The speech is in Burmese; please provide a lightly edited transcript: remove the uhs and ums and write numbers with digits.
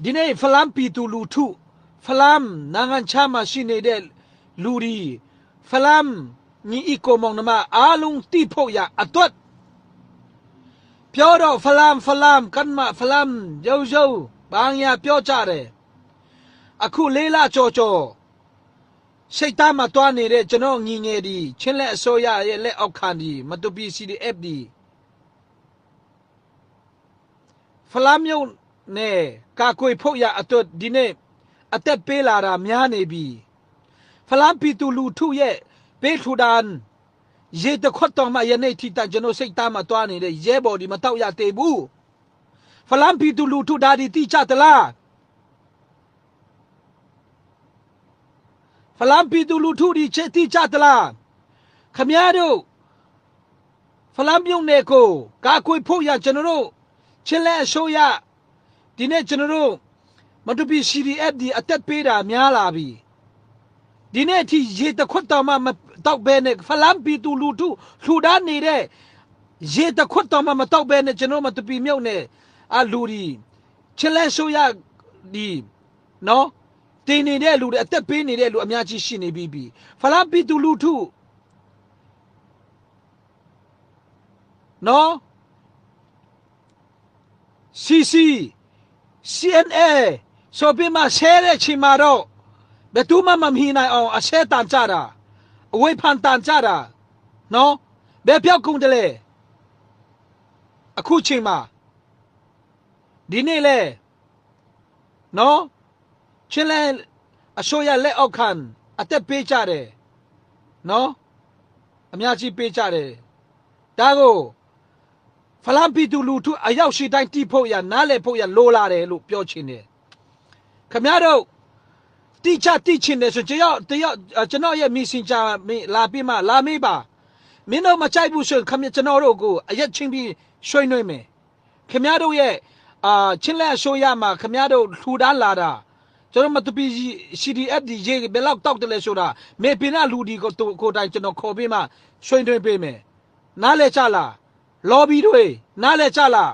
ဒီနေ့ဖလမ်ပီတူလူထုဖလမ်နိုင်ငံချမ်းမှာရှိနေတဲ့လူဒီဖလမ်ညီအီကိုမောင်နှမအားလုံးတိဖို့ရအတွက်ပြောတော့ဖလမ်ကန်မဖလမ်ရိုးဘာညာပြောကြတယ်အခုလေးလာကြောစိတ်သားမတွားနေတဲ့ကျွန်တော်ညီငယ်ဒီချင်းလက်အစိုးရရဲ့လက်အောက်ခံဒီမတူပီ CDF ဒီဖလမ်မျိုးနဲ့ကာကွယ်ဖို့ရအတွက်ဒီနေ့အသက်ပေးလာတာများနေပြီဖလမ်ပီတူလူထုရဲ့ပေးထူဒန်ရေတခွတ်တော်မှယနေ့ထိတကျွန်တော်စိတ်သားမတွားနေတဲ့ရဲဘော်ဒီမတော့ရသေးဘူးဖလမ်ပီတူလူထုဒါဒီတိချတလားဖလမ်ပီတူလူထုဒီချက်တိချတလားခမရတို့ဖလမ်ပြုံးနေကိုကာကွယ်ဖို့ရကျွန်တော်တို့ချင်းလဲအစိုးရဒီနေ့ကျွန်တော်တို့မတူပီ CDF ဒီအသက်ပေးတာများလာပြီဒီနေ့အထိရေတခွတ်တော်မှမတော့ဘဲနဲ့ဖလမ်ပီတူလူထုထူဒန်းနေတဲ့ရေတခွတ်တော်မှမတော့ဘဲနဲ့ကျွန်တော်မတူပီမြို့နဲ့အလူဒီချင်းလဲအစိုးရဒီနော်တင်းနေတဲ့လူတွေအသက်ပေးနေတဲ့လူအများကြီးရှိနေပြီဖလမ်ပီတူလူထုနော် CC CNA ဆိုပြီးမှဆဲတဲ့ချိန်မှာတော့ဘယ်သူမှမမြင်နိုင်အောင်အဆဲတန်ကြတာအဝေးဖန်တန်ကြတာနော်ဘယ်ပြောက်ကုန်တယ်လဲအခုချိန်မှာဒီနေ့လဲနော်ချင်းလဲအစိုးရလက်အောက်ခံအသက်ပေးကြတယ်နော်အများကြီးပေးကြတယ်ဒါကိုဖလမ်ပီတူလူထုအရောက်ရှိတိုင်းတိဖို့ရနားလေဖို့ရလိုလာတယ်လို့ပြောချင်တယ်ခင်ဗျားတို့တိချချင်တယ်ဆိုကျွန်တော်ရဲ့မီစင်ချာလာပြီးမှလာမေးပါမင်းတို့မကြိုက်ဘူးဆိုခင်ဗျကျွန်တော်တို့ကိုအရက်ချင်းပြီးရွှေ့နှွေးမယ်ခင်ဗျားတို့ရဲ့ချင်းလက်အစိုးရမှာခင်ဗျားတို့ထူတန်းလာတာကျွန်တော်မတူပီ CDF ဒီရေဘယ်လောက်တောက်တယ်လဲဆိုတာမေပင်နာလူဒီကိုတိုင်ကျွန်တော်ခေါ်ပြီးမှရွှေ့နှွေးပေးမယ်နားလေချလားလော်ဘီတွေနားလေချလား